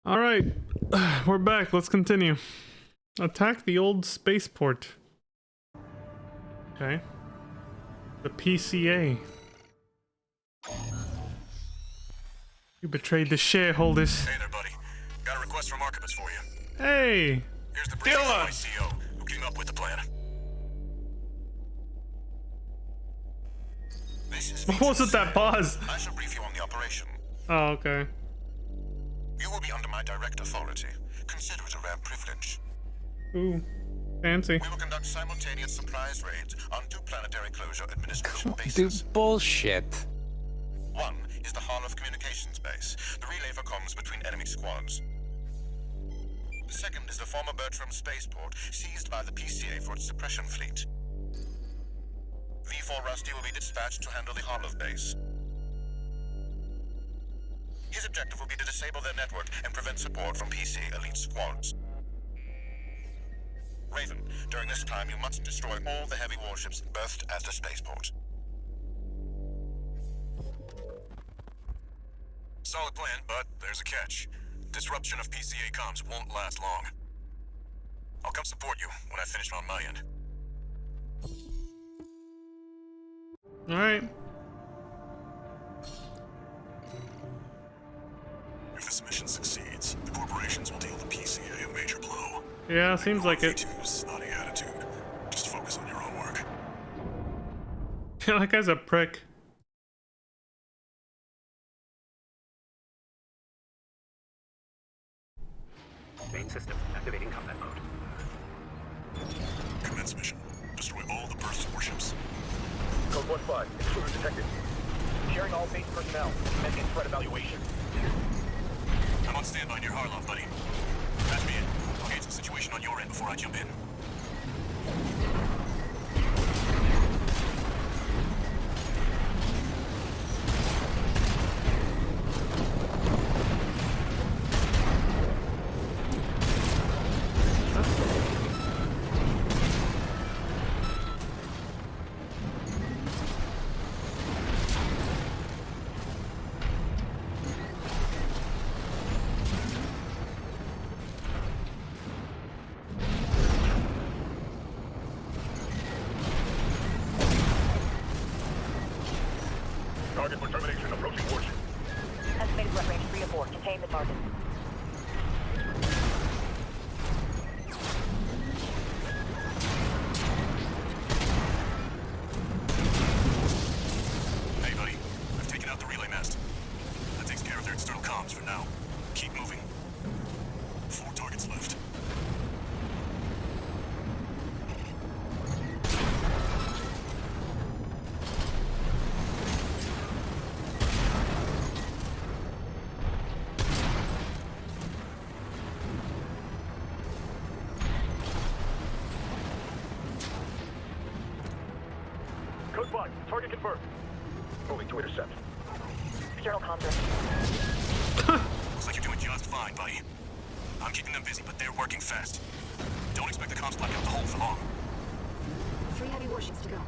All right, we're back. Let's continue. Attack the old spaceport. Okay. The PCA. You betrayed the shareholders. Hey there, buddy. Got a request from Archibus for you. Hey! Here's the briefing from my CO, who came up with the plan. This is What was with that pause? I shall brief you on the operation. Oh, okay. You will be under my direct authority. Consider it a rare privilege. Ooh, fancy. We will conduct simultaneous surprise raids on 2 planetary closure administration bases. Bullshit. One is the Hall of Communications base, the relay for comms between enemy squads. The second is the former Bertram spaceport, seized by the PCA for its suppression fleet. V4 Rusty will be dispatched to handle the Hollow base. His objective will be to disable their network and prevent support from PC elite squads. Raven, during this time you must destroy all the heavy warships berthed at the spaceport. Solid plan, but there's a catch. Disruption of PCA comms won't last long. I'll come support you when I finish on my end. All right. If this mission succeeds, the corporations will deal the PCA a major blow. Yeah, seems like it. V2's snotty attitude. Just focus on your own work. That guy's a prick. Main system activating combat mode. Commence mission. Destroy all the burst warships. Code 1-5, intruder detected. Sharing all base personnel. Commencing threat evaluation. I'm on standby near Harloff, buddy. Patch me in. I'll gauge the situation on your end before I jump in. Target for termination approaching warship. Estimated threat range 3 to 4. Contain the target. Hey, buddy. I've taken out the relay mast. That takes care of their external comms for now. Keep moving. 4 targets left. Code 5, target confirmed. Moving to intercept. External comms ready. Looks like you're doing just fine, buddy. I'm keeping them busy, but they're working fast. Don't expect the comms blackout to hold for long. 3 heavy warships to go.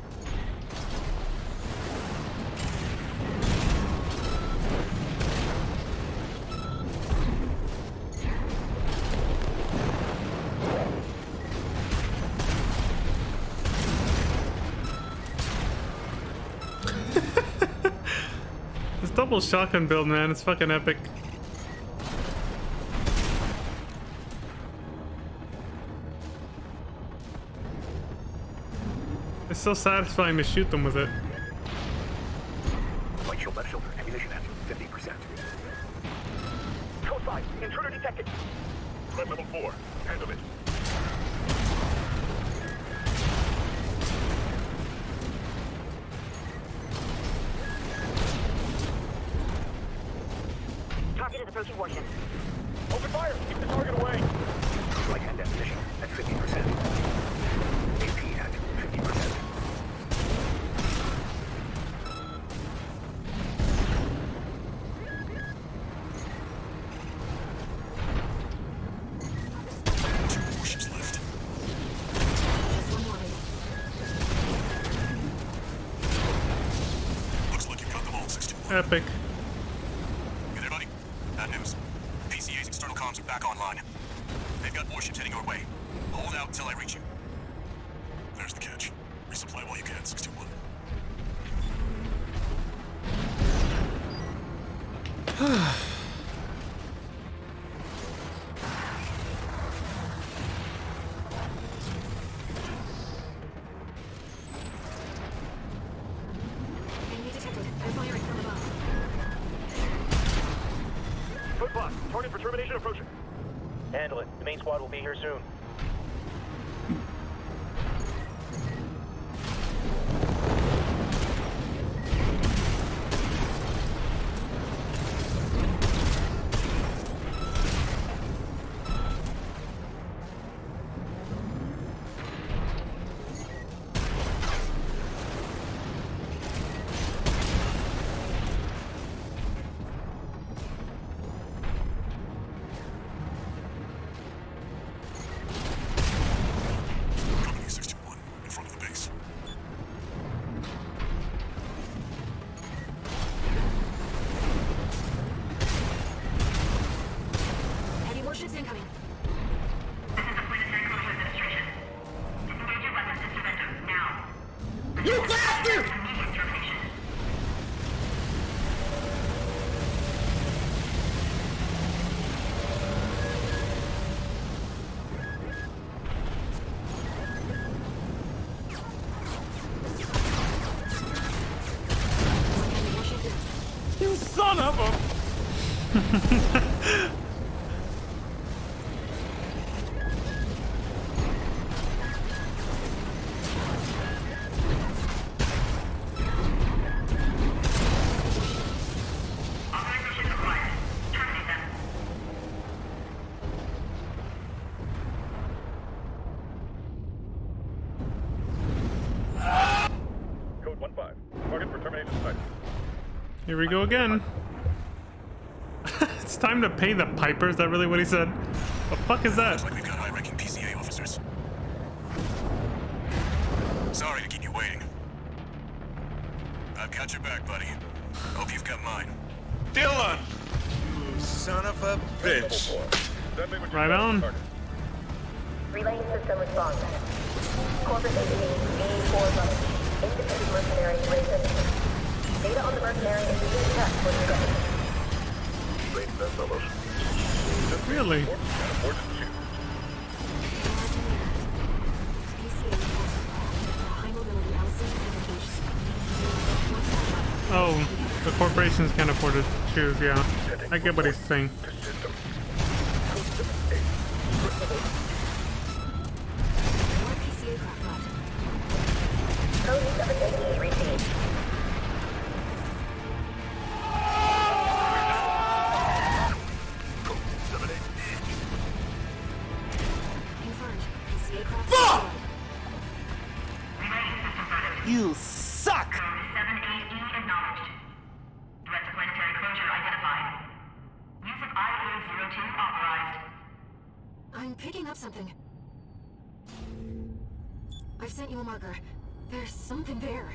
This double shotgun build, man, it's fucking epic. It's so satisfying to shoot them with it. Right shield, left shoulder, ammunition at 50%. Code 5, intruder detected. Threat level 4, handle it. Target is approaching warship. Open fire! Keep the target away! Right hand ammunition at 50%. AP at 50%. Warships left. Looks like you got them all, 621. Epic. You there, buddy? Bad news. PCA's external comms comms are back online. They've got warships heading our way. Hold out until I reach you. There's the catch. Resupply while you can, 621. Enemy detected. They're firing from above. Foot block. Target for termination approaching. Handle it. The main squad will be here soon. Company 621, in front of the base. Heavy warships incoming. This is the Planetary Closure Administration. Disengage your weapons and surrender, now. You bastard! Immediate termination. Enemy warship down. You son of a... Authorization required. Terminate them. Code 1-5. Target for termination site. Here we go again. It's time to pay the piper. Is that really what he said? The fuck is that? Looks like we've got high-ranking PCA officers. Sorry to keep you waiting. I've got your back, buddy. Hope you've got mine. Dylan! You son of a bitch. Deadly with Right on. target. Relaying system response. Corporate entity B411. Independent mercenary rated. Data on the mercenary is being checked for today. Rated as follows. Really? Abort the shoot. PCA high mobility LC communications. Oh, the corporations can't afford to choose, yeah. I get what he's saying. To system. More PCA craft left. Code 780 received. Confirmed. PCA craft. Fuck! Relaying system verdict. You suck! Code 780 acknowledged. Threat to planetary closure identified. Use of IA-02 authorized. I'm picking up something. I've sent you a marker. There's something there.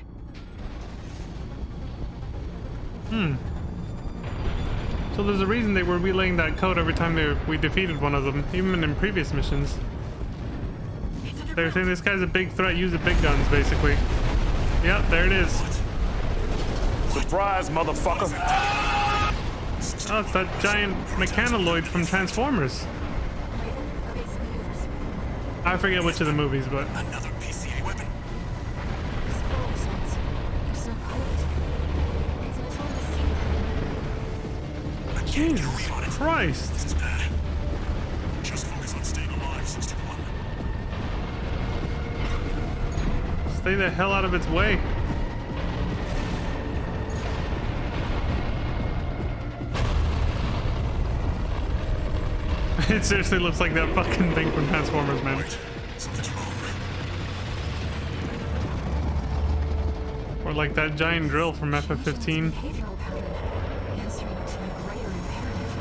So there's a reason they were relaying that code every time we defeated one of them, even in previous missions. It's They were saying underground. this guy's a big threat, use the big guns, basically. Yep, there it is. Surprise, motherfucker. Oh, it's that giant mechanoid from Transformers. Raven, evasive maneuvers. I forget which of the movies, but Another PCA weapon. This whole sense. It's not piloted. It's an autonomous I can't get a Jesus read on it. Christ. This is bad. Just focus on staying alive, 621. Stay the hell out of its way. It seriously looks like that fucking thing from Transformers, man. Wait, something's wrong. Or like that giant drill from FF15. behavioral pattern. Answering to a greater imperative.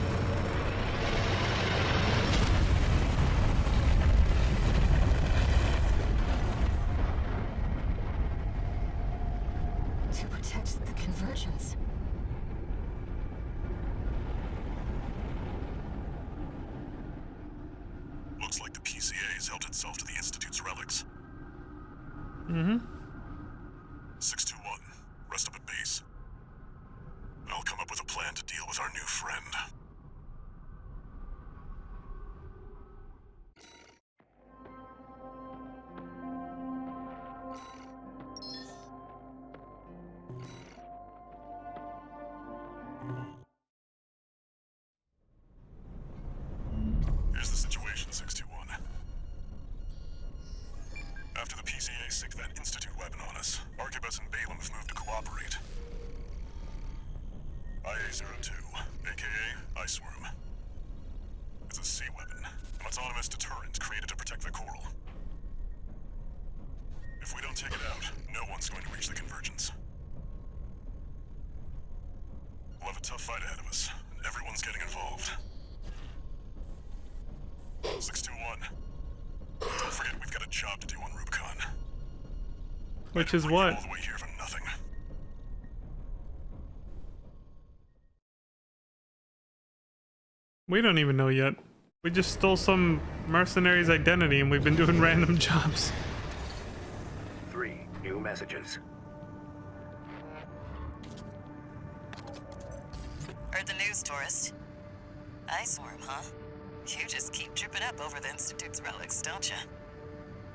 To protect the convergence. Looks like the PCA has helped itself to the Institute's relics. Mm-hmm. 621, rest up at base. I'll come up with a plan to deal with our new friend. Here's the situation, 621. After the PCA sicked that Institute weapon on us, Arquebus and Balaam have moved to cooperate. IA-02, aka Ice Worm. It's a sea weapon, an autonomous deterrent created to protect the coral. If we don't take it out, no one's going to reach the convergence. We'll have a tough fight ahead of us, and everyone's getting involved. 621. Don't forget we've got a job to do on Rubicon. Which is Bring you what? all the way here for nothing. We don't even know yet. We just stole some mercenary's identity and we've been doing random jobs. 3 new messages. Heard the news, tourist. Ice Worm, huh? You just keep tripping up over the Institute's relics, don't you?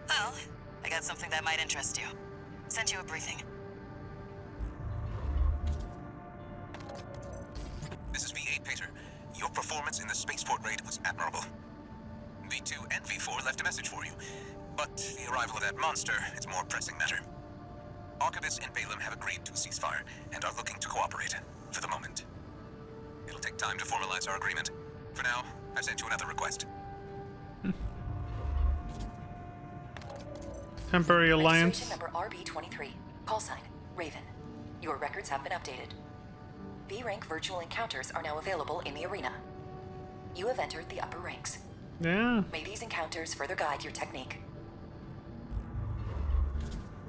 Well, I got something that might interest you. Sent you a briefing. This is V8, Pacer. Your performance in the spaceport raid was admirable. V2 and V4 left a message for you, but the arrival of that monster is a more pressing matter. Arquebus and Balaam have agreed to a ceasefire and are looking to cooperate, for the moment. It'll take time to formalize our agreement. For now, I've sent you another request. Temporary alliance. Registration number RB23. Call sign, Raven. Your records have been updated. B-rank virtual encounters are now available in the arena. You have entered the upper ranks. Yeah. May these encounters further guide your technique.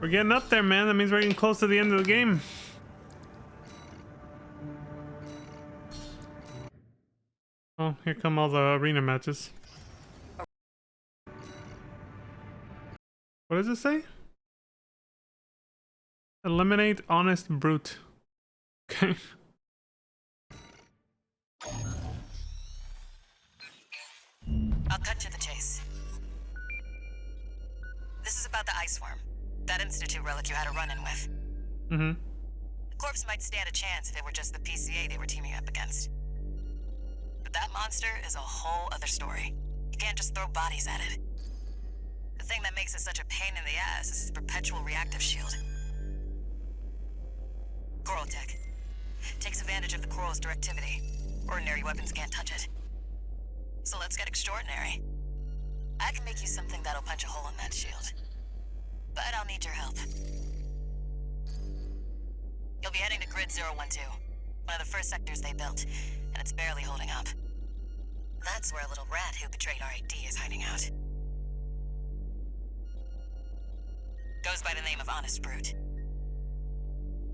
We're getting up there, man. That means we're getting close to the end of the game. Oh, here come all the arena matches. What does it say? Eliminate honest brute. Okay. I'll cut to the chase. This is about the Ice Worm. That Institute relic you had a run-in with. Mm-hmm. The corpse might stand a chance if it were just the PCA they were teaming up against. But that monster is a whole other story. You can't just throw bodies at it. The thing that makes it such a pain in the ass is its perpetual reactive shield. Coral tech. Takes advantage of the coral's directivity. Ordinary weapons can't touch it. So let's get extraordinary. I can make you something that'll punch a hole in that shield. But I'll need your help. You'll be heading to Grid 012, one of the first sectors they built, and it's barely holding up. That's where a little rat who betrayed RAD is hiding out. Goes by the name of Honest Brute.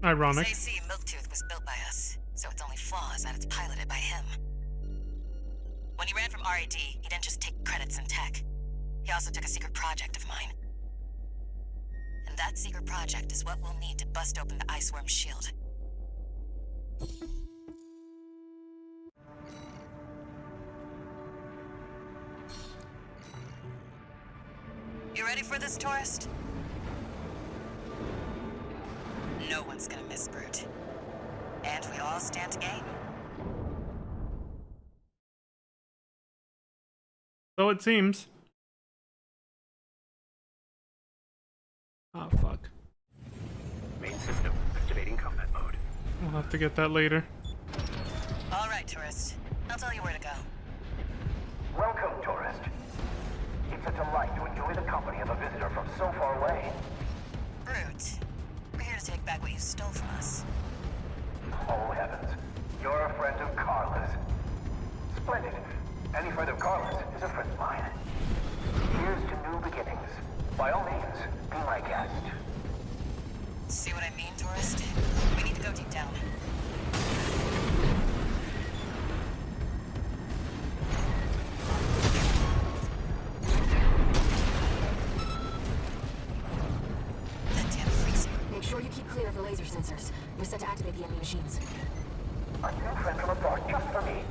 Ironic. His AC Milktooth was built by us, so its only flaw is that it's piloted by him. When he ran from RAD, he didn't just take credits in tech. He also took a secret project of mine. And that secret project is what we'll need to bust open the Ice Worm's shield. You ready for this, tourist? No one's gonna miss Brute. And we all stand to gain. So it seems. Oh, fuck. Main system activating combat mode. We'll have to get that later. All right, tourist. I'll tell you where to go. Welcome, tourist. It's a delight to enjoy the company of a visitor from so far away. Brute, we're here to take back what you stole from us. Oh, heavens. You're a friend of Carla's. Splendid. Any friend of Carla's is a friend of mine. Here's to new beginnings. By all means, be my guest. See what I mean, tourist? We need to go deep down. activate the enemy machines. A new friend from abroad just for me.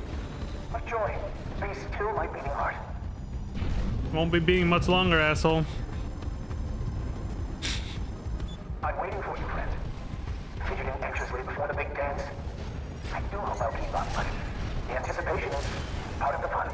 What joy. Be still my beating heart. Won't be beating much longer, asshole. I'm waiting for you, friend. Fidgeting anxiously before the big dance. I do hope I'll keep up, but the anticipation is part of the fun.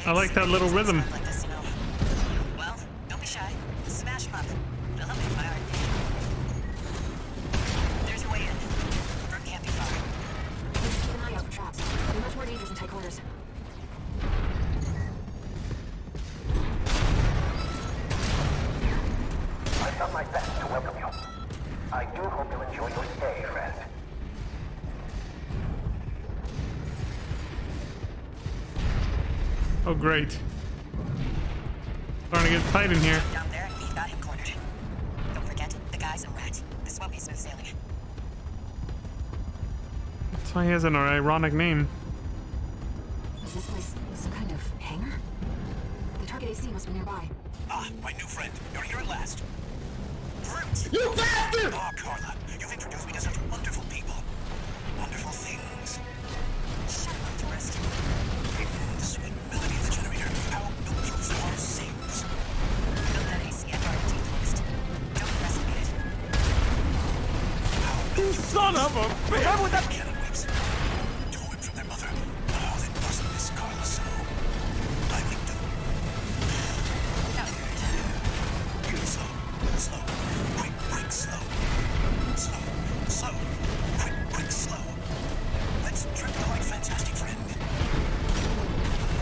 I like that little rhythm. Like this, you know. Well, don't be shy. Smash them up. It'll help me fire. There's your way in. Brute can't be far. Let's keep an eye out for traps. They're much more dangerous in tight quarters. I've done my best to welcome you. I do hope you enjoy your stay, friend. Oh, great. Starting to get tight in here. Down there, and we've got him cornered. Don't forget, the guy's a rat. This won't be smooth sailing. That's why he has an ironic name. Is this place some kind of hangar? The target AC must be nearby. Ah, my new friend. You're here at last. Brute! You bastard! Oh, Carla, you've introduced me to such wonderful people. Wonderful things. Shut up, tourist. The sweet melody of the generator. How milky song sings. Build that AC after our team closed. Don't investigate it. How You son of a bitch! How would that... cannon weeps. Torn from their mother. Oh, they must miss Carla so. I would do. Now you're Good. Slow. Slow. Quick, quick, slow. Slow. Slow. Quick, quick, slow. Let's trip the like fantastic friend.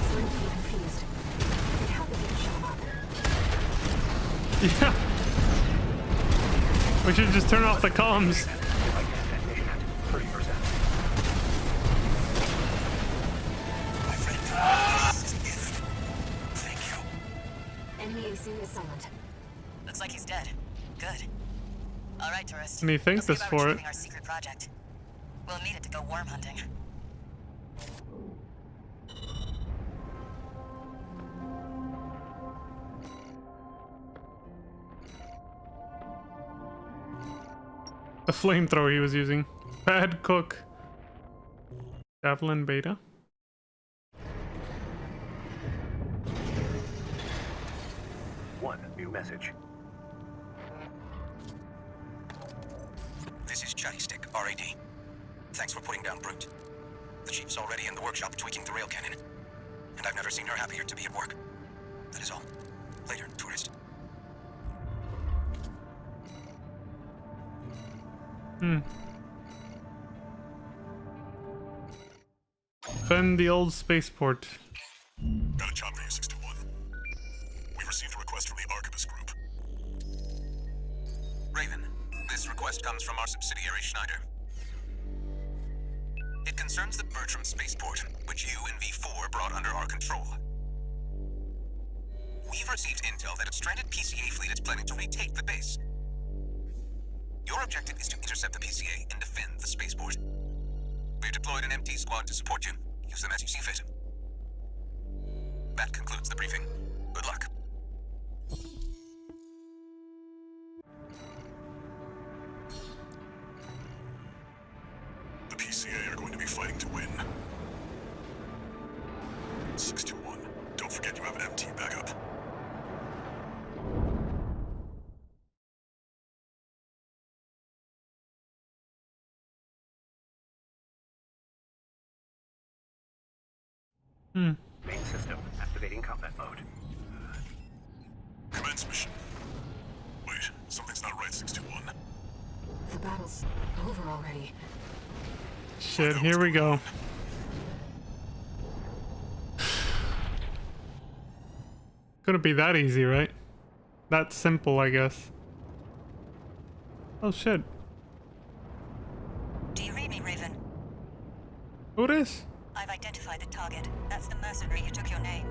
Starting to feel confused. How did they show up? Yeah. We should just turn off the comms. 30%. My friend. This is a gift. Thank you. Enemy AC is silent. Looks like he's dead. Good. All right, tourist. And he thanked Let's us see about for it. retrieving our secret project. We'll need it to go worm hunting. The flamethrower he was using. Bad cook. Javelin beta. One new message. This is Chatty Stick, RAD. Thanks for putting down Brute. The Chief's already in the workshop tweaking the rail cannon. And I've never seen her happier to be at work. That is all. Later, tourist. Defend the old spaceport. Got a job for you, 621. We've received a request from the Archivist Group. Raven, this request comes from our subsidiary Schneider. It concerns the Bertram spaceport, which you and V4 brought under our control. We've received intel that a stranded PCA fleet is planning to retake the base. Your objective is to intercept the PCA and defend the spaceport. We've deployed an MT squad to support you. Use them as you see fit. That concludes the briefing. Good luck. The PCA are going to be fighting to win. 621, don't forget you have MT backup. Main system activating combat mode. Commence mission. Wait, something's not right, 621. The battle's over already. Shit, here we go. Couldn't be that easy, right? That simple, I guess. Oh shit. Do you read me, Raven? Who it is? I've identified the target. That's the mercenary who took your name.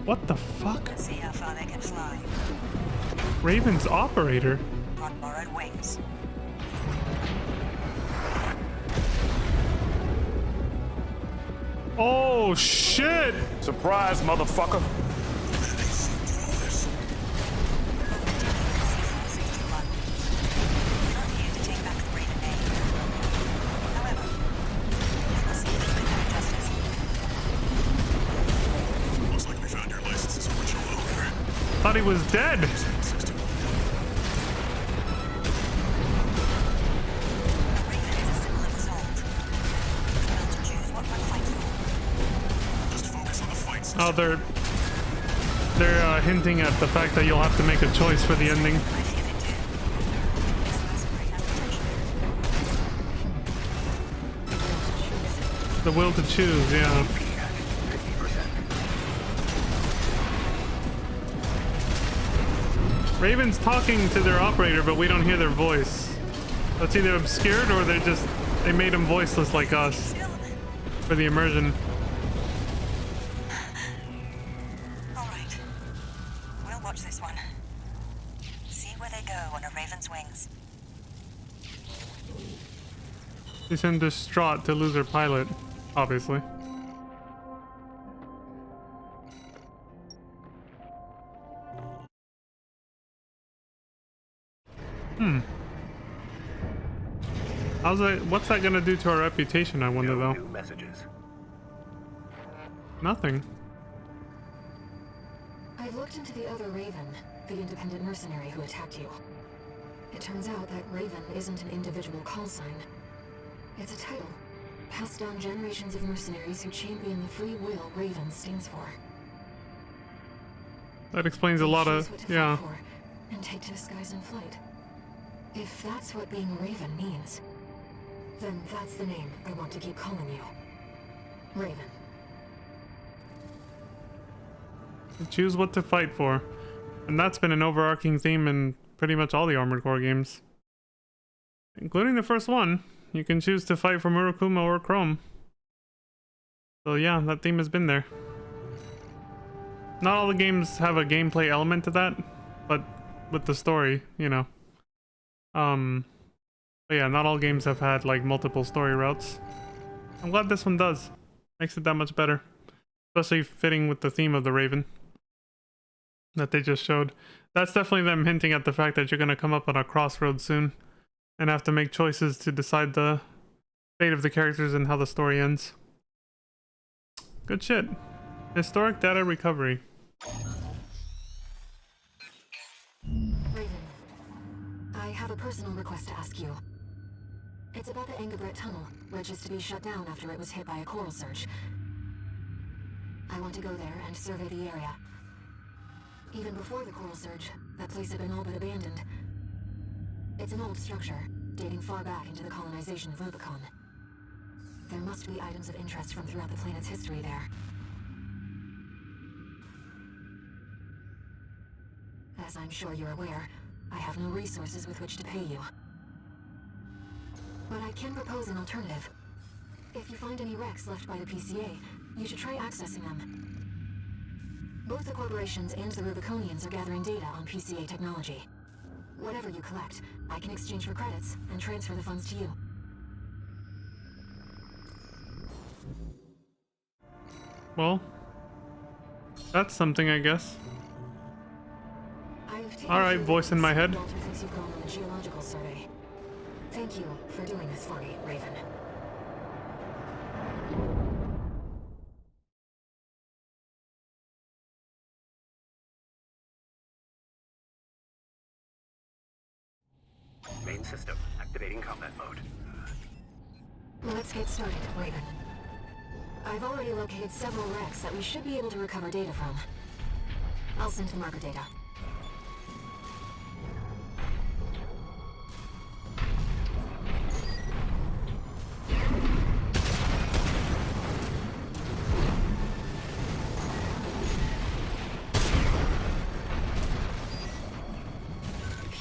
What the fuck? Let's see how far they can fly. Raven's operator? On borrowed wings. Oh shit! Surprise, motherfucker. Not here to take back the Raven name. However, we'll see if you can have justice. Looks like we found your licenses original owner. Thought he was dead. A Raven is a symbol of resolve. Well, to choose what one fights for. Just focus on the fight system. Oh, they're hinting at the fact that you'll have to make a choice for the ending. I feel it too. This mercenary has potential. The will to choose, yeah. Raven's talking to their operator, but we don't hear their voice. That's either obscured or they made him voiceless like us for the immersion. All right. We'll watch this one. See where they go on a Raven's wings. She seemed distraught to lose her pilot, obviously. What's that gonna do to our reputation, I wonder, though? New messages. Nothing. I've looked into the other Raven, the independent mercenary who attacked you. It turns out that Raven isn't an individual call sign. It's a title, passed down generations of mercenaries who champion the free will Raven stands for. That explains a lot of, Choose what to yeah. fight for and take to the skies in flight. If that's what being a Raven means, then that's the name I want to keep calling you. Raven. Choose what to fight for. And that's been an overarching theme in pretty much all the Armored Core games. Including the first one. You can choose to fight for Murukuma or Chrome. So yeah, that theme has been there. Not all the games have a gameplay element to that, but with the story, you know. But yeah, not all games have had like multiple story routes. I'm glad this one does. Makes it that much better. Especially fitting with the theme of the Raven that they just showed. That's definitely them hinting at the fact that you're going to come up on a crossroads soon and have to make choices to decide the fate of the characters and how the story ends. Good shit. Historic data recovery. Raven, I have a personal request to ask you. It's about the Engabret tunnel, which is to be shut down after it was hit by a coral surge. I want to go there and survey the area. Even before the coral surge, that place had been all but abandoned. It's an old structure, dating far back into the colonization of Rubicon. There must be items of interest from throughout the planet's history there. As I'm sure you're aware, I have no resources with which to pay you. But I can propose an alternative. If you find any wrecks left by the PCA, you should try accessing them. Both the corporations and the Rubiconians are gathering data on PCA technology. Whatever you collect, I can exchange for credits and transfer the funds to you. Well, that's something, I guess. Alright, voice in my head. Walter thinks you've gone on the geological survey. Thank you for doing this for me, Raven. Main system activating combat mode. Let's get started, Raven. I've already located several wrecks that we should be able to recover data from. I'll send the marker data.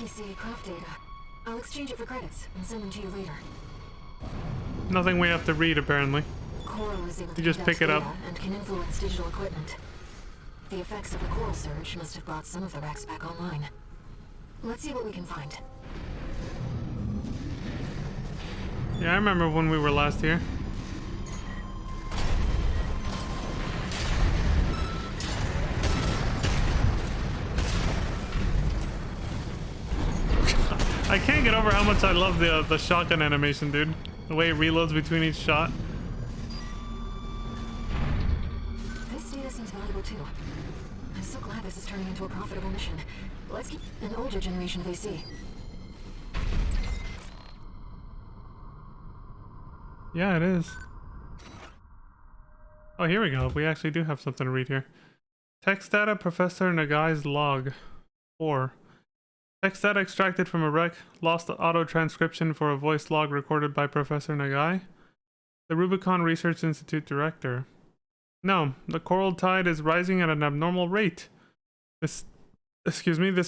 PCA craft data. I'll exchange it for credits and send them to you later. Nothing we have to read, apparently. Coral is able to You just conduct pick it up. data and can influence digital equipment. The effects of the coral surge must have brought some of the wrecks back online. Let's see what we can find. Yeah, I remember when we were last here. I can't get over how much I love the shotgun animation, dude. The way it reloads between each shot. This data seems valuable too. I'm so glad this is turning into a profitable mission. Let's keep an older generation of AC. Yeah, it is. Oh, here we go. We actually do have something to read here. Text data, Professor Nagai's log. 4. Text data extracted from a wreck. Lost auto transcription for a voice log recorded by Professor Nagai, the Rubicon Research Institute director. No, the coral tide is rising at an abnormal rate. This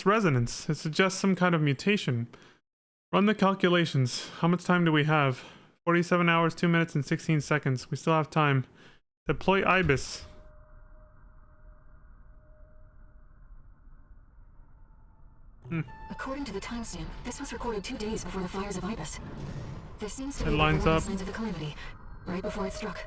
resonance. It suggests some kind of mutation. Run the calculations. How much time do we have? 47 hours, 2 minutes, and 16 seconds. We still have time. Deploy IBIS. According to the timestamp, this was recorded 2 days before the fires of Ibis. There seems to be It lines warning up. signs of the calamity, right before it struck.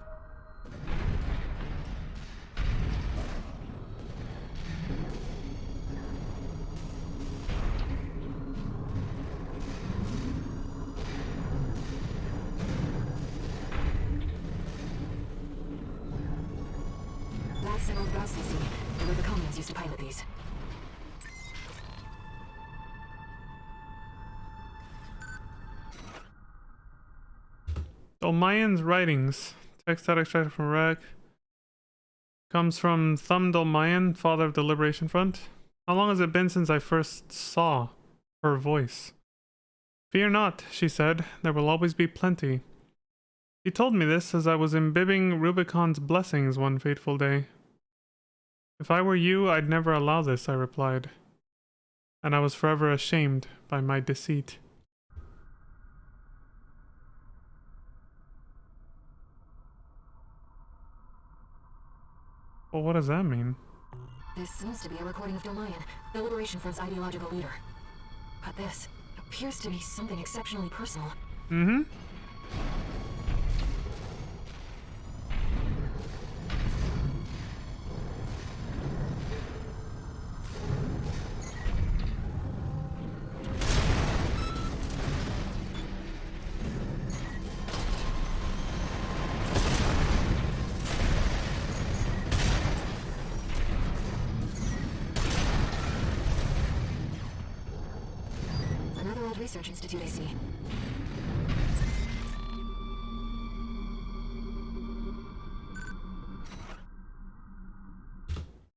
That's an old Rouse CC. The Rubiconians used to pilot these. Dolmayan's writings. Text that extracted from wreck. Comes from Thumb Dolmayan, father of the Liberation Front. How long has it been since I first saw her voice? Fear not, she said. There will always be plenty. He told me this as I was imbibing Rubicon's blessings one fateful day. If I were you, I'd never allow this, I replied. And I was forever ashamed by my deceit. Well, what does that mean? This seems to be a recording of Dolmayan, the Liberation Front's ideological leader. But this appears to be something exceptionally personal. Mm-hmm. Another old research institute I see.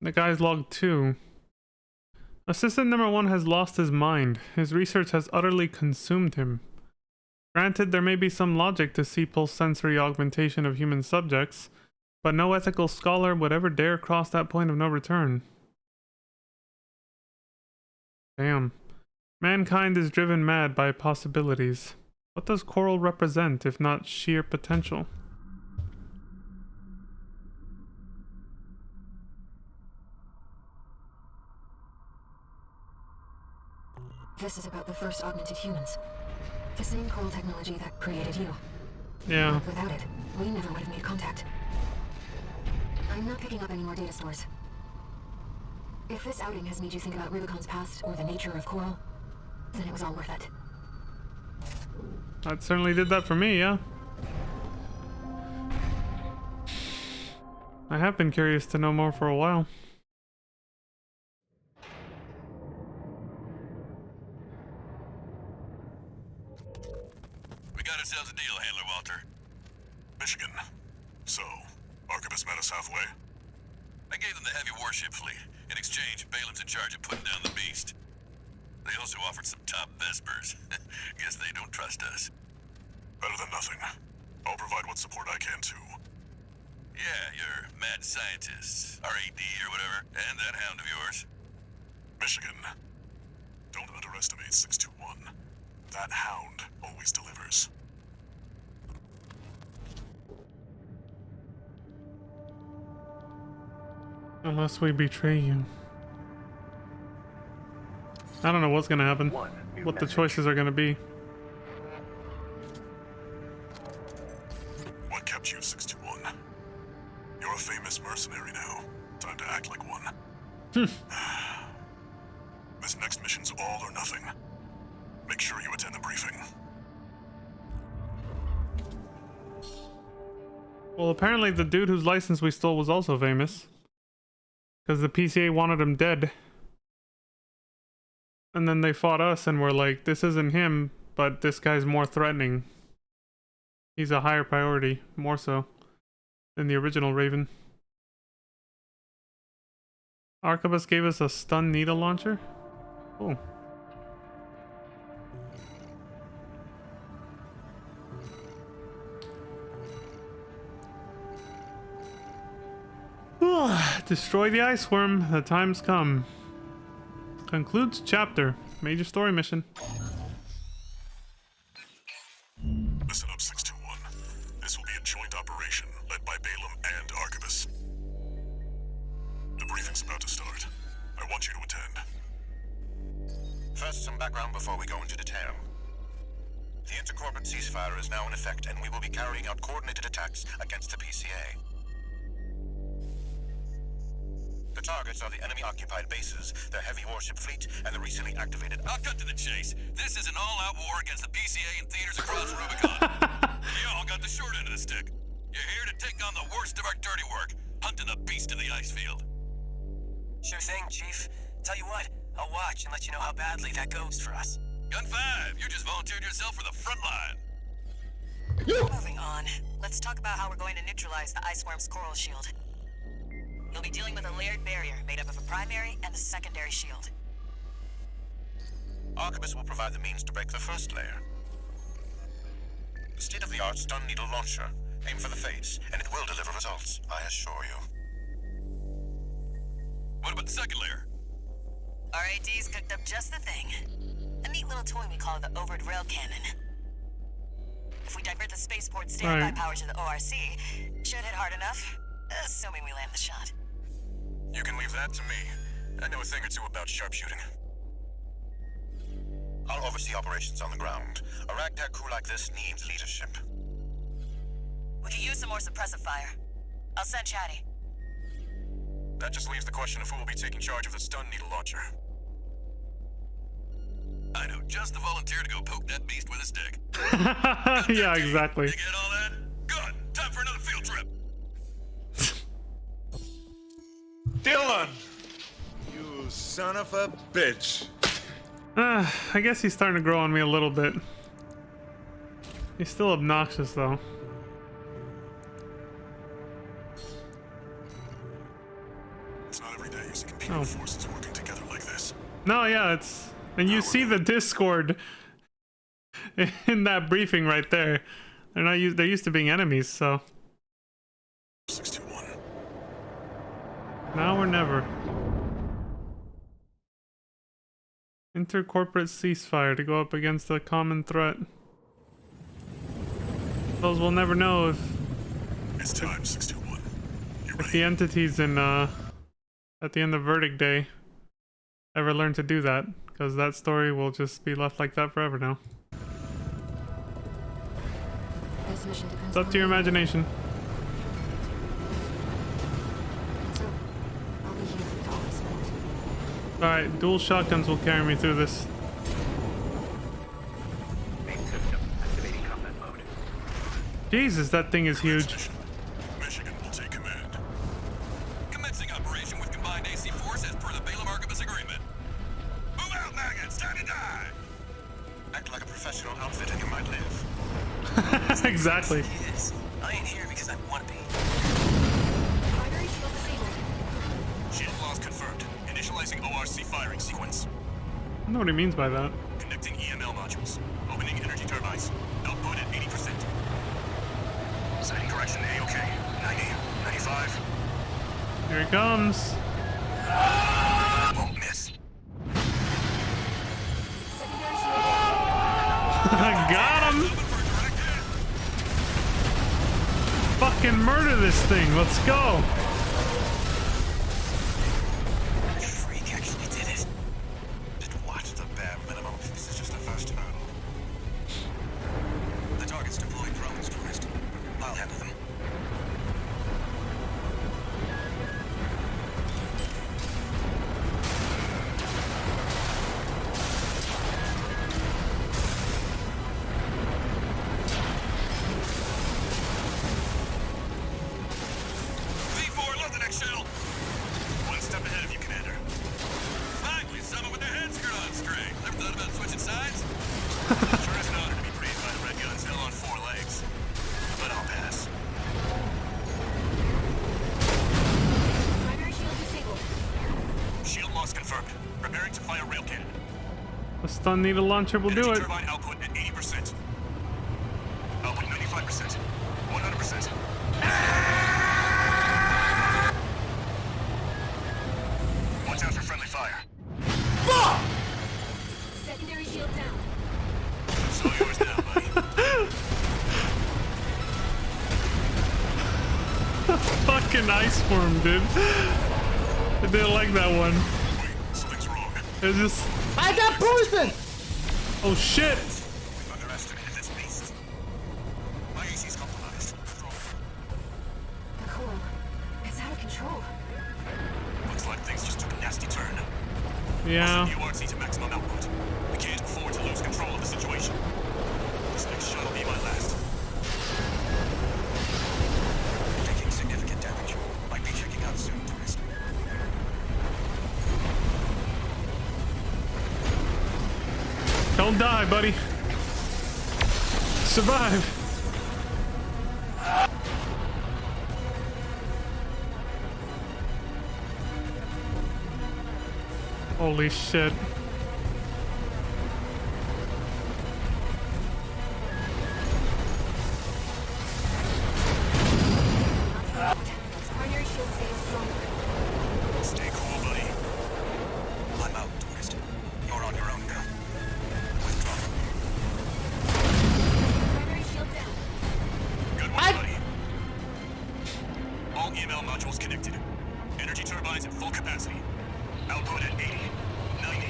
The guy's log 2. Assistant number 1 has lost his mind. His research has utterly consumed him. Granted, there may be some logic to C-pulse sensory augmentation of human subjects, but no ethical scholar would ever dare cross that point of no return. Damn. Mankind is driven mad by possibilities. What does coral represent, if not sheer potential? This is about the first augmented humans. The same coral technology that created you. Yeah. But without it, we never would have made contact. I'm not picking up any more data stores. If this outing has made you think about Rubicon's past or the nature of coral, then it was all worth it. That certainly did that for me, yeah. I have been curious to know more for a while. We got ourselves a deal, Handler Walter. Michigan. So, Archivist met us halfway? I gave them the heavy warship fleet. In exchange, Balaam's in charge of putting down the beast. They also offered some top Vespers. Guess they don't trust us. Better than nothing. I'll provide what support I can, too. Yeah, your mad scientists, RAD or whatever, and that hound of yours. Michigan. Don't underestimate 621. That hound always delivers. Unless we betray you. I don't know what's gonna happen. What the choices are gonna be. What kept you, 621? You're a famous mercenary now. Time to act like one. This next mission's all or nothing. Make sure you attend the briefing. Well, apparently the dude whose license we stole was also famous. Because the PCA wanted him dead. And then they fought us and were like, this isn't him, but this guy's more threatening. He's a higher priority, more so, than the original Raven. Arquebus gave us a stun needle launcher? Oh. Destroy the ice worm. The time's come. Concludes chapter. Major story mission. Listen up, 621. This will be a joint operation led by Balaam and Arquebus. The briefing's about to start. I want you to attend. First, some background before we go into detail. The intercorporate ceasefire is now in effect, and we will be carrying out coordinated attacks against the PCA. The targets are the enemy-occupied bases, their heavy warship fleet, and the recently activated... I'll cut to the chase. This is an all-out war against the PCA and theaters across Rubicon. You all got the short end of the stick. You're here to take on the worst of our dirty work, hunting the beast in the ice field. Sure thing, Chief. Tell you what, I'll watch and let you know how badly that goes for us. Gun 5, you just volunteered yourself for the front line. Moving on, let's talk about how we're going to neutralize the iceworm's coral shield. You'll be dealing with a layered barrier made up of a primary and a secondary shield. Arquebus will provide the means to break the first layer. The state-of-the-art stun needle launcher. Aim for the face, and it will deliver results, I assure you. What about the second layer? RAD's cooked up just the thing. A neat little toy we call the Overt Rail Cannon. If we divert the spaceport standby power to the ORC, should hit hard enough, assuming we land the shot. You can leave that to me. I know a thing or two about sharpshooting. I'll oversee operations on the ground. A ragtag crew like this needs leadership. We could use some more suppressive fire. I'll send Chatty. That just leaves the question of who will be taking charge of the stun needle launcher. I know just the volunteer to go poke that beast with a stick. Yeah, exactly. You get all that? Good. Time for another field trip. Dylan! You son of a bitch. I guess he's starting to grow on me a little bit. He's still obnoxious, though. It's not every day you see competing forces working together like this. No, yeah, it's... And you see the Discord in that briefing right there. They're not used. They're used to being enemies, so... 621. Now or never. Intercorporate ceasefire to go up against a common threat. Those we'll never know if... It's time, 621. You If ready? the entities in, at the end of Verdict Day ever learn to do that. Because that story will just be left like that forever now. This mission depends It's up to your imagination. So, I'll be here for all this moment. Alright, dual shotguns will carry me through this. Main system activating combat mode. Jesus, that thing is huge. Transmission. Michigan will take command. Commencing operation with combined AC force as per the Balaam Arquebus agreement. Move out, maggots! Time to die! Act like a professional outfit and you might live. Exactly. Yes. I ain't here because I want to be. Primary shield disabled. Shield loss confirmed. Initializing ORC firing sequence. I don't know what he means by that. Connecting EML modules. Opening energy turbines. Output at 80%. Setting correction A-OK. 90, 95. Here he comes. Won't miss. Got him! Fucking murder this thing. Let's go. Freak actually did it. Did what? The bare minimum. This is just the first hurdle. The target's deployed drones, tourist. I'll handle them. V4, load the next shuttle. One step ahead of you, Commander. Finally, someone with their heads screwed on straight. Never thought about switching sides? Sure is an honor to be praised by the Red Gun still on 4 legs. But I'll pass. Primary shield disabled. Shield loss confirmed. Preparing to fire rail cannon. A stun needle launcher will do Energy it. turbine output at 80%. Output 95%. 100%. Watch out for friendly fire. Secondary shield down. It's all yours now, buddy. Fucking ice worm, dude. I didn't like that one. Wait, something's wrong. It's just. I got poison! Oh shit! We've underestimated this beast. My AC's compromised. The coral. It's out of control. Looks like things just took a nasty turn. Yeah. URC to maximum output. We can't afford to lose control of the situation. This next shot will be my last. Taking significant damage. Might be checking out soon, tourist. Don't die, buddy. Survive. Holy shit. Primary shield stays stronger. Stay cool, buddy. I'm out, tourist. You're on your own now. Withdraw. Primary shield down. Good one, buddy. All EML modules connected. Energy turbines at full capacity. Output at 80, 90.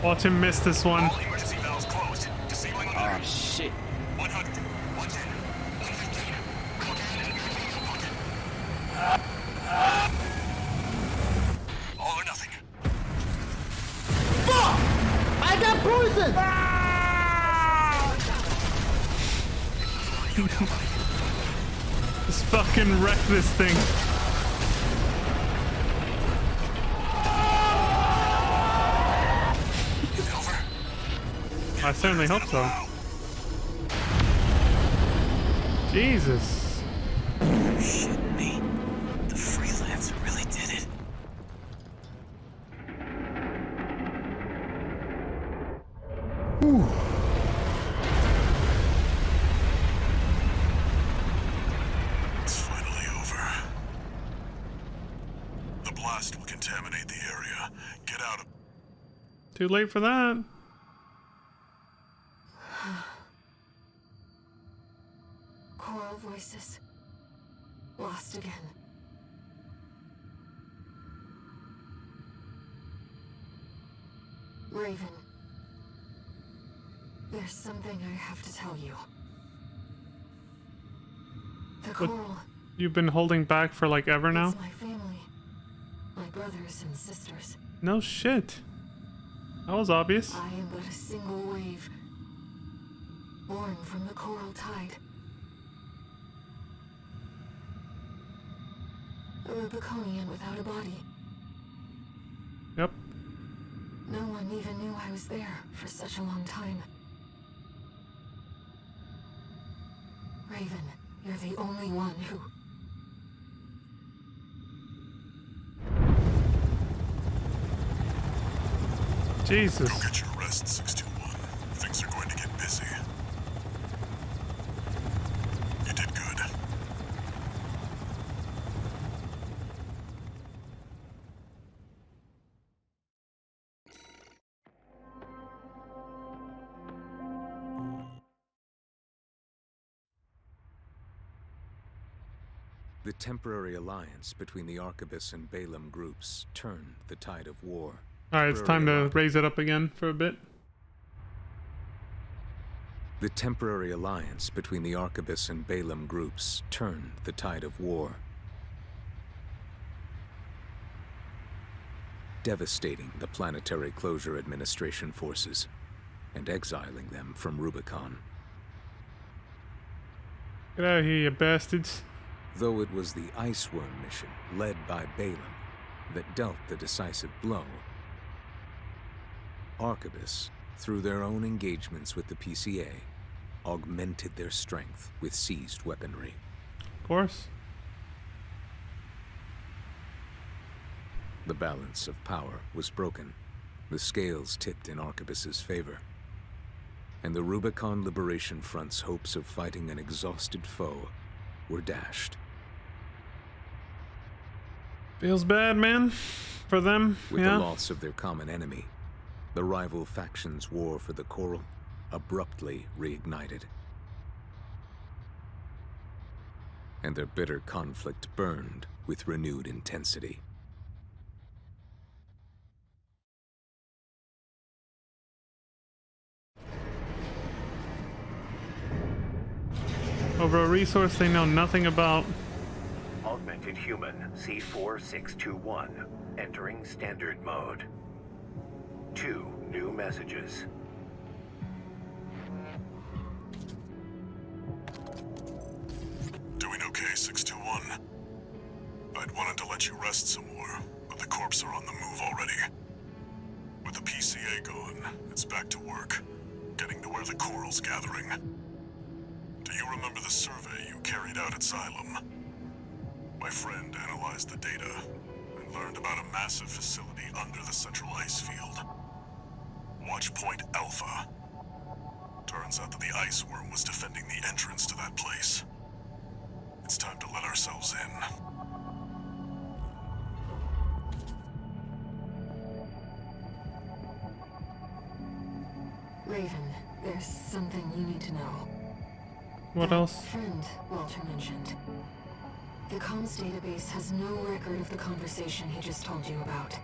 Watch him miss this one. All emergency valves closed. Disabling Oh alarm. shit. 100, 110, 115. All or nothing. Fuck! I got poison! Just fucking wreck this thing. Over. I certainly hope so. Jesus. Shit me. The freelancer really did it. It's finally over. The blast will contaminate the area. Get out of... Too late for that. Coral voices. Lost again. Raven. There's something I have to tell you. The What? coral. You've been holding back for like ever now? It's my family. My brothers and sisters. No shit. That was obvious. I am but a single wave. Born from the coral tide. A Rubiconian without a body. Yep. No one even knew I was there for such a long time. Raven, you're the only one who... Jesus. Go get your rest, 621. Things are going to get busy. You did good. The temporary alliance between the Arquebus and Balaam groups turned the tide of war. Alright, it's time to raise it up again for a bit. The temporary alliance between the Arquebus and Balaam groups turned the tide of war, devastating the Planetary Closure Administration forces and exiling them from Rubicon. Get out of here, you bastards. Though it was the Iceworm mission led by Balaam that dealt the decisive blow, Arquebus, through their own engagements with the PCA, augmented their strength with seized weaponry. Of course. The balance of power was broken. The scales tipped in Arquebus's favor. And the Rubicon Liberation Front's hopes of fighting an exhausted foe were dashed. Feels bad, man. For them, With the loss of their common enemy, the rival factions' war for the Coral abruptly reignited. And their bitter conflict burned with renewed intensity. Over a resource they know nothing about. Augmented human C4621 entering standard mode. 2 new messages. Doing okay, 621? I'd wanted to let you rest some more, but the corps are on the move already. With the PCA gone, it's back to work, getting to where the Coral's gathering. Do you remember the survey you carried out at Xylem? My friend analyzed the data and learned about a massive facility under the central ice field. Watchpoint Alpha. Turns out that the Iceworm was defending the entrance to that place. It's time to let ourselves in. Raven, there's something you need to know. What else? Friend Walter mentioned. The comms database has no record of the conversation he just told you about.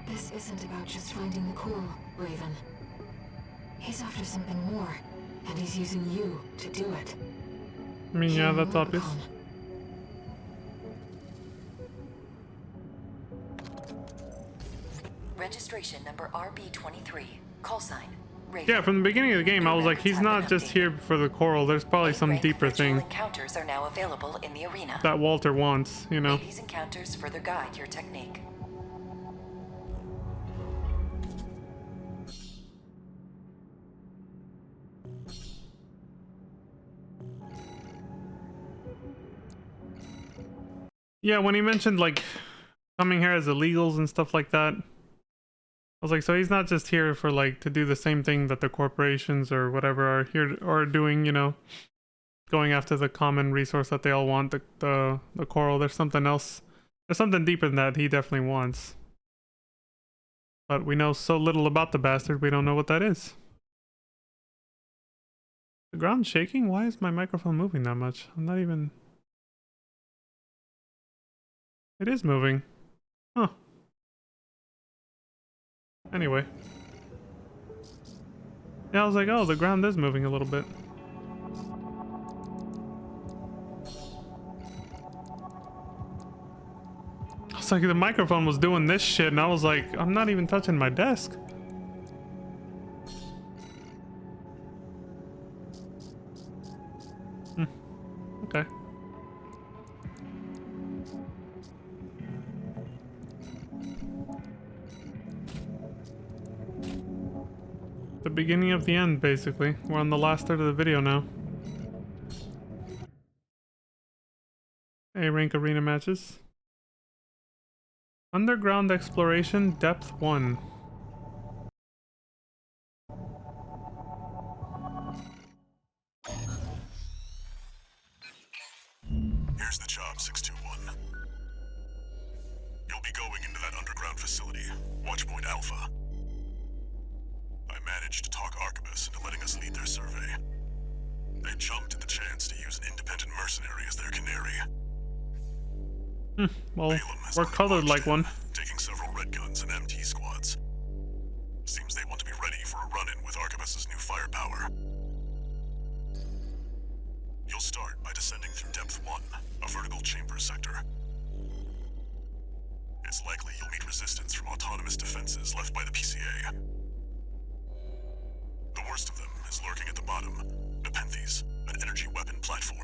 This isn't about just finding the Coral, Raven. He's after something more, and he's using you to do it. I mean, yeah, that's obvious. Registration number RB23. Call sign. Yeah, from the beginning of the game, I was like, he's not just here for the Coral. There's probably some deeper thing Encounters are now available in the arena. that Walter wants, you know. These encounters further guide your technique. Yeah, when he mentioned like coming here as illegals and stuff like that, I was like, so he's not just here for like to do the same thing that the corporations or whatever are here or doing, you know, going after the common resource that they all want, the Coral. There's something else. There's something deeper than that he definitely wants. But we know so little about the bastard, we don't know what that is. The ground's shaking? Why is my microphone moving that much? I'm not even... It is moving. Huh. Anyway. Yeah, I was like, oh, the ground is moving a little bit. I was like, the microphone was doing this shit, and I was like, I'm not even touching my desk. Okay. The beginning of the end, basically. We're on the last third of the video now. A-rank arena matches. Underground exploration, depth 1. Here's the job, 621. You'll be going into that underground facility, Watchpoint Alpha. I managed to talk Arquebus into letting us lead their survey. They jumped at the chance to use an independent mercenary as their canary. Well, Balaam has we're already colored marched like in, one. taking several red guns and MT squads. Seems they want to be ready for a run-in with Arquebus's new firepower. You'll start by descending through Depth 1, a vertical chamber sector. It's likely you'll meet resistance from autonomous defenses left by the PCA. The worst of them is lurking at the bottom, Nepenthes, an energy weapon platform.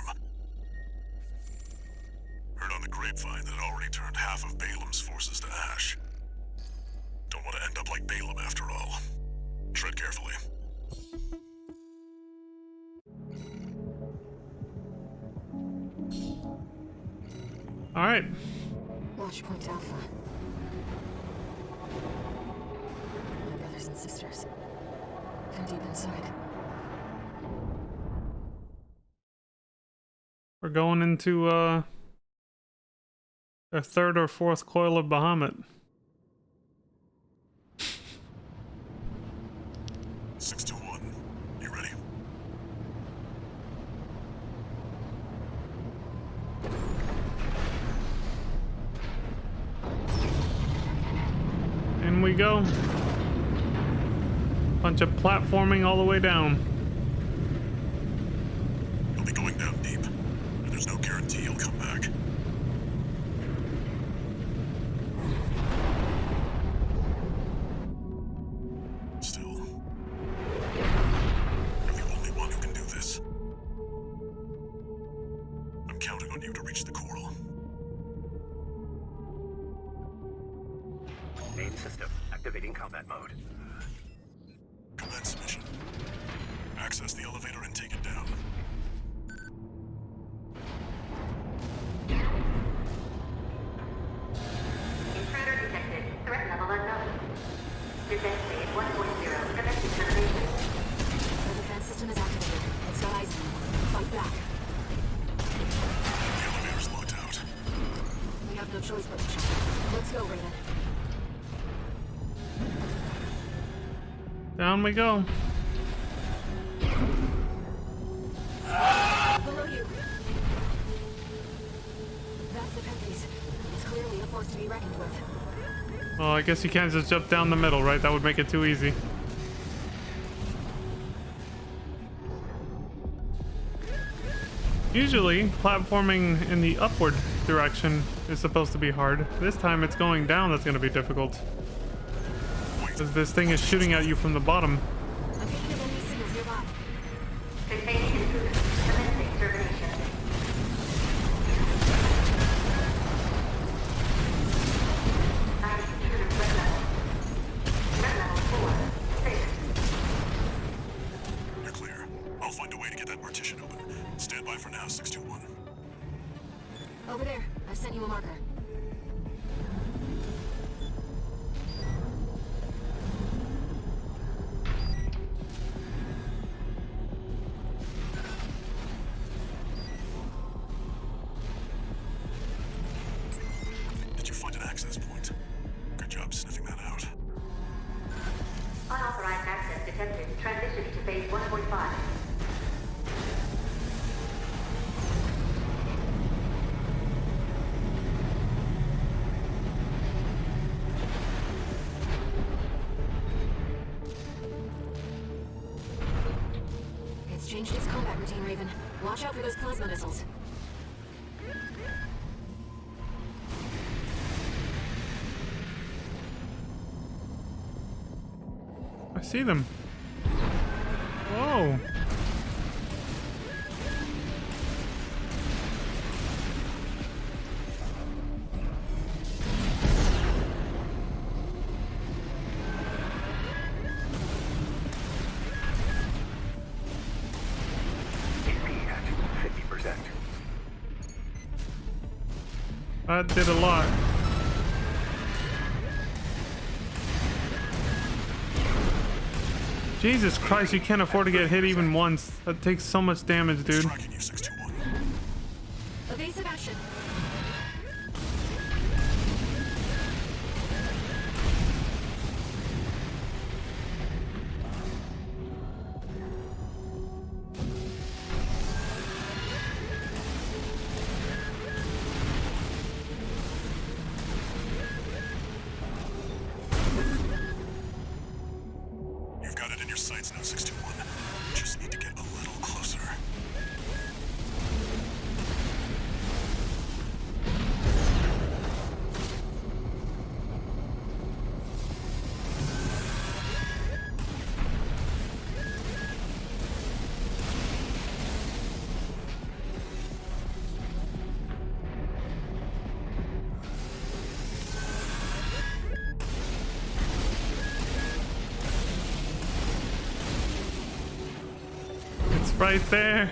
Heard on the grapevine that it already turned half of Balaam's forces to ash. Don't want to end up like Balaam after all. Tread carefully. All right. Watch point Alpha. My brothers and sisters. How deep inside? We're going into a third or fourth coil of Bahamut. 621, you ready? In we go. Bunch of platforming all the way down. You'll be going down deep, and there's no guarantee you'll come back. Still, you're the only one who can do this. I'm counting on you to reach the coral. Main system activating combat mode. Commence mission. Access the elevator and take it down. Intruder detected. Threat level unknown. Defense phase 1.0. Commencing termination. The defense system is activated. It's got eyes on you. Fight back. The elevator's locked out. We have no choice but to check. Let's go, Raven. Down we go. Below you. That's the Nepenthes. It's clearly a force to be reckoned with. Well, I guess you can't just jump down the middle, right? That would make it too easy. Usually, platforming in the upward direction is supposed to be hard. This time it's going down that's going to be difficult. Because this thing is shooting at you from the bottom. I'm picking up enemy signals nearby. Containing intruder. Commencing termination. Intruder threat level. Threat level 4. Safe. You're clear. I'll find a way to get that partition open. Stand by for now, 621. Over there. I've sent you a marker. Did you find an access point? Good job sniffing that out. Unauthorized access detected. Transitioning to phase 1.5. It's changed its combat routine, Raven. Watch out for those plasma missiles. I see them. Whoa. HP at 50%. That did a lot. Jesus Christ, you can't afford to get hit even once. That takes so much damage, dude. Tracking you, 621. Evasive action. in your sights now, 621. Just need to get a little closer. Right there.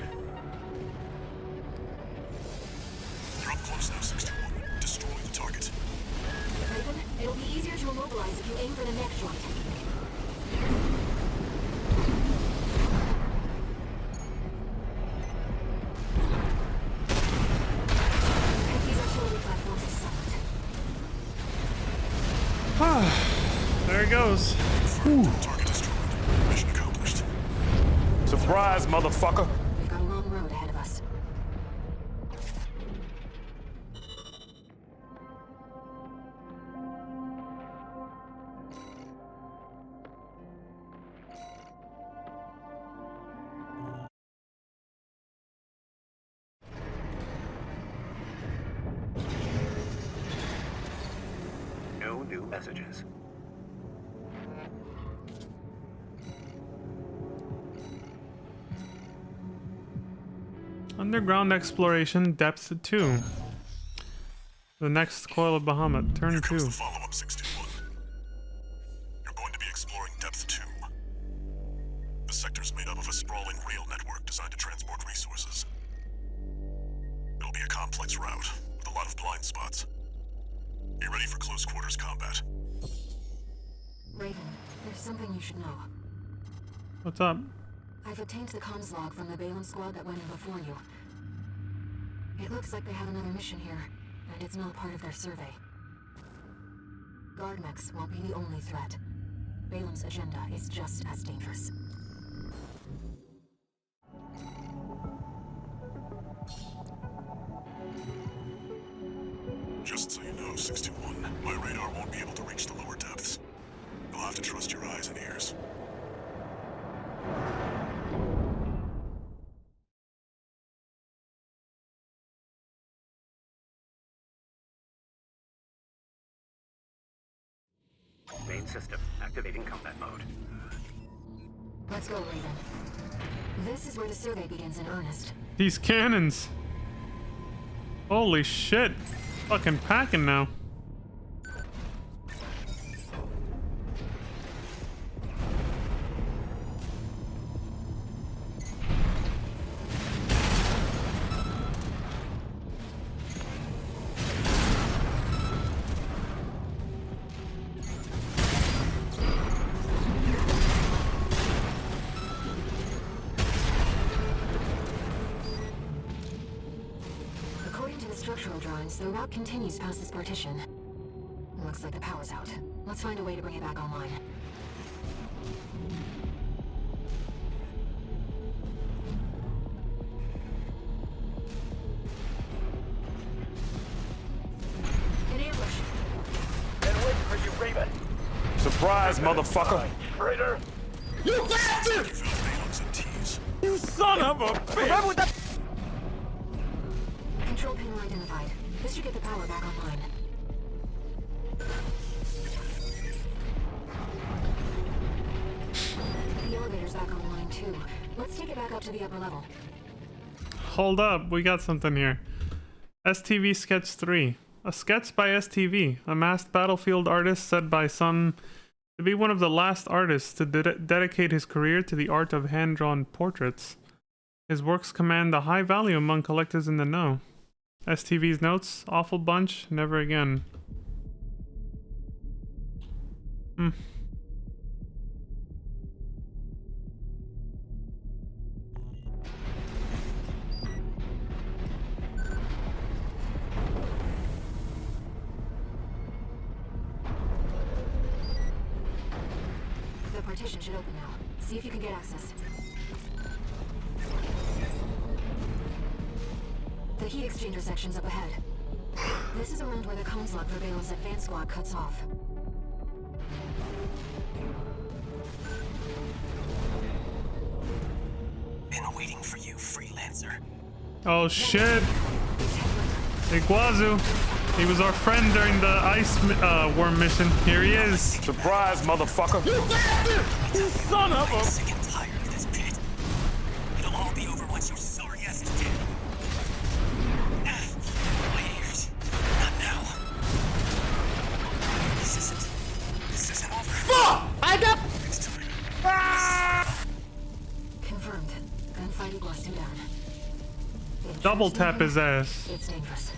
You're up close now, 621. Destroy the target. Raven, it'll be easier to immobilize if you aim for the neck joint. These artillery platforms are silent. There it goes. Target destroyed. Mission accomplished. Surprise, motherfucker. We've got a long road ahead of us. No new messages. Underground exploration, depth 2. The next coil of Bahamut, turn Here 2. comes the follow-up, 621. You're going to be exploring depth 2. The sector's made up of a sprawling rail network designed to transport resources. It'll be a complex route with a lot of blind spots. Be ready for close quarters combat. Raven, there's something you should know. What's up? I've obtained the comms log from the Balaam squad that went in before you. It looks like they have another mission here, and it's not part of their survey. Guard mechs won't be the only threat. Balaam's agenda is just as dangerous. Just so you know, 621, my radar won't be able to reach the lower depths. You'll have to trust your eyes and ears. Main system activating combat mode. Let's go, Raven. This is where the survey begins in earnest. These cannons. Holy shit. Fucking packing now. Structural drawings, the route continues past this partition. Looks like the power's out. Let's find a way to bring it back online. In ambush. Been waiting for you, Raven. Surprise, motherfucker. Traitor. You bastard! You son of a bitch! Control panel identified. This should get the power back online. The elevator's back online too. Let's take it back up to the upper level. Hold up, we got something here. STV Sketch 3. A sketch by STV, a masked battlefield artist said by some to be one of the last artists to dedicate his career to the art of hand-drawn portraits. His works command a high value among collectors in the know. STV's notes, awful bunch, never again. The partition should open now. See if you can get access. The heat exchanger section's up ahead. This is around where the comms log for Balos Advanced Squad cuts off. freelancer. Oh shit! Iguazu! He was our friend during the ice worm mission. Here he is. Surprise, motherfucker! You bastard! You son of a... Sick and tired of this pit. It'll all be over once your sorry ass is dead. My ears. Not now. This isn't over. Fuck! I got... It's time. Ah! Confirmed. Gunfight equals 2 down. Double tap his ass. It's dangerous.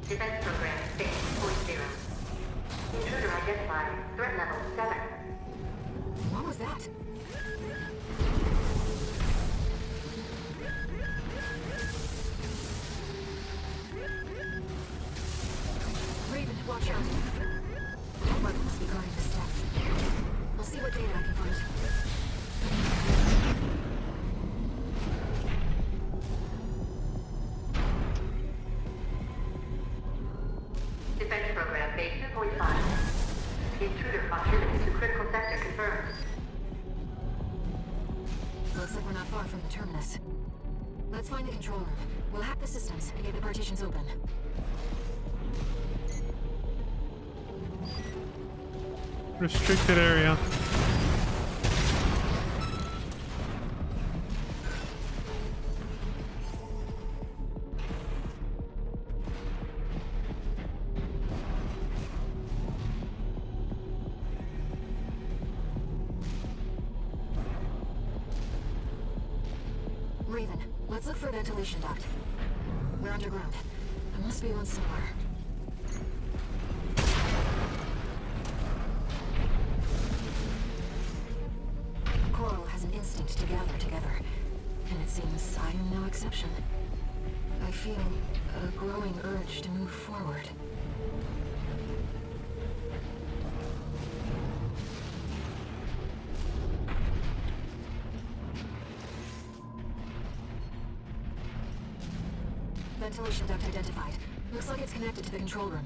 Defense program 6.0. Intruder identified. Threat level 7. What was that? Raven, watch out. That weapon must be guarding the steps. I'll see what data I can find. Defense program base 2.5. Intruder proximity to critical sector confirmed. Looks like we're not far from the terminus. Let's find the control room. We'll hack the systems and get the partitions open. Restricted area. Raven, let's look for a ventilation duct. We're underground. There must be one somewhere. Coral has an instinct to gather together, and it seems I am no exception. I feel a growing urge to move forward. Ventilation duct identified. Looks like it's connected to the control room.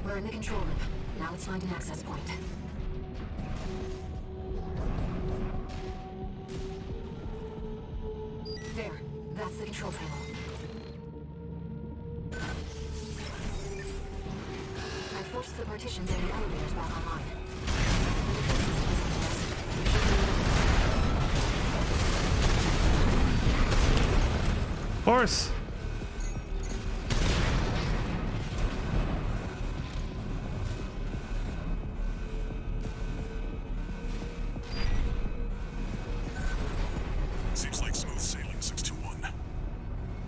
We're in the control room. Now let's find an access point. There. That's the control panel. I forced the partitions and the elevators back online. Horse! Seems like smooth sailing, 621.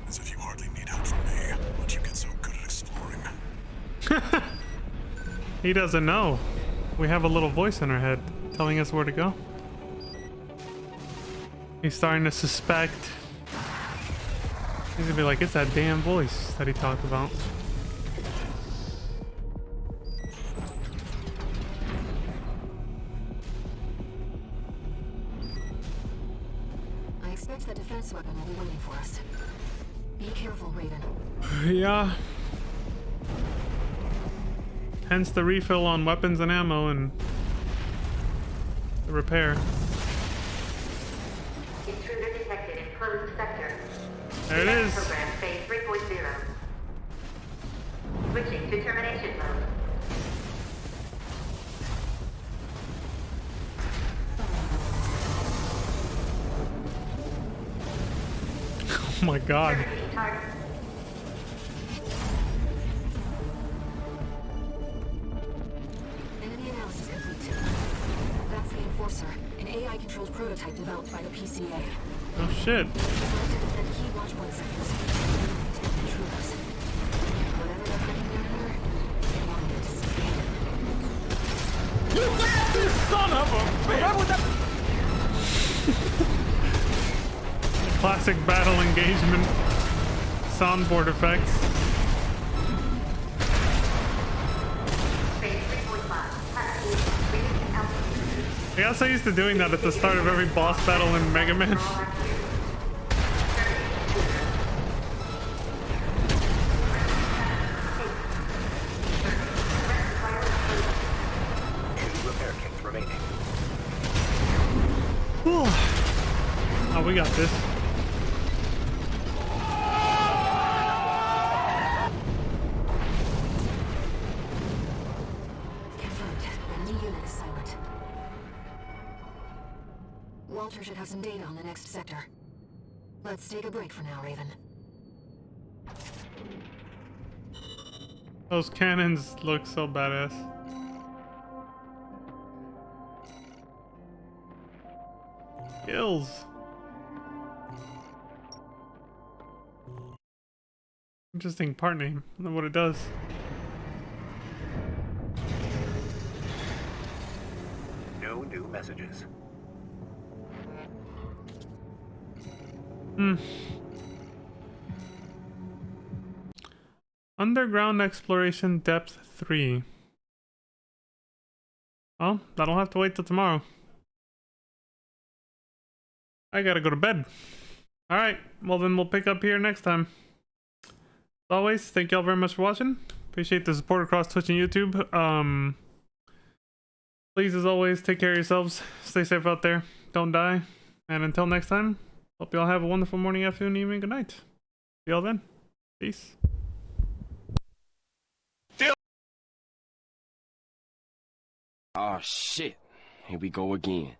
As if you hardly need help from me, but you get so good at exploring. He doesn't know. We have a little voice in our head telling us where to go. He's starting to suspect. He's gonna be like, it's that damn voice that he talked about. I expect the defense weapon will be waiting for us. Be careful, Raven. Yeah. Hence the refill on weapons and ammo and the repair. Intruder detected in closed sector. There it is. Program phase 3.0. Switching to termination mode. my god. Enemy analysis complete. That's the Enforcer, an AI-controlled prototype developed by the PCA. Oh shit. Designed to defend key watchpoint sectors and detect intruders. Whatever they're hiding down here, they want it to see. You bastard son of a bitch! Classic battle engagement soundboard effects. I guess I used to doing that at the start of every boss battle in Mega Man. Repair kits remaining. Oh, we got this. Confirmed. Enemy unit is silent. Walter should have some data on the next sector. Let's take a break for now, Raven. Those cannons look so badass. Kills. Interesting part name. I don't know what it does. No new messages. Underground Exploration Depth 3. Well, that'll have to wait till tomorrow. I gotta go to bed. Alright, well then we'll pick up here next time. As always, thank y'all very much for watching. Appreciate the support across Twitch and YouTube. Please, as always, take care of yourselves. Stay safe out there. Don't die. And until next time, hope y'all have a wonderful morning, afternoon, evening, good night. See y'all then. Peace. Oh shit. Here we go again.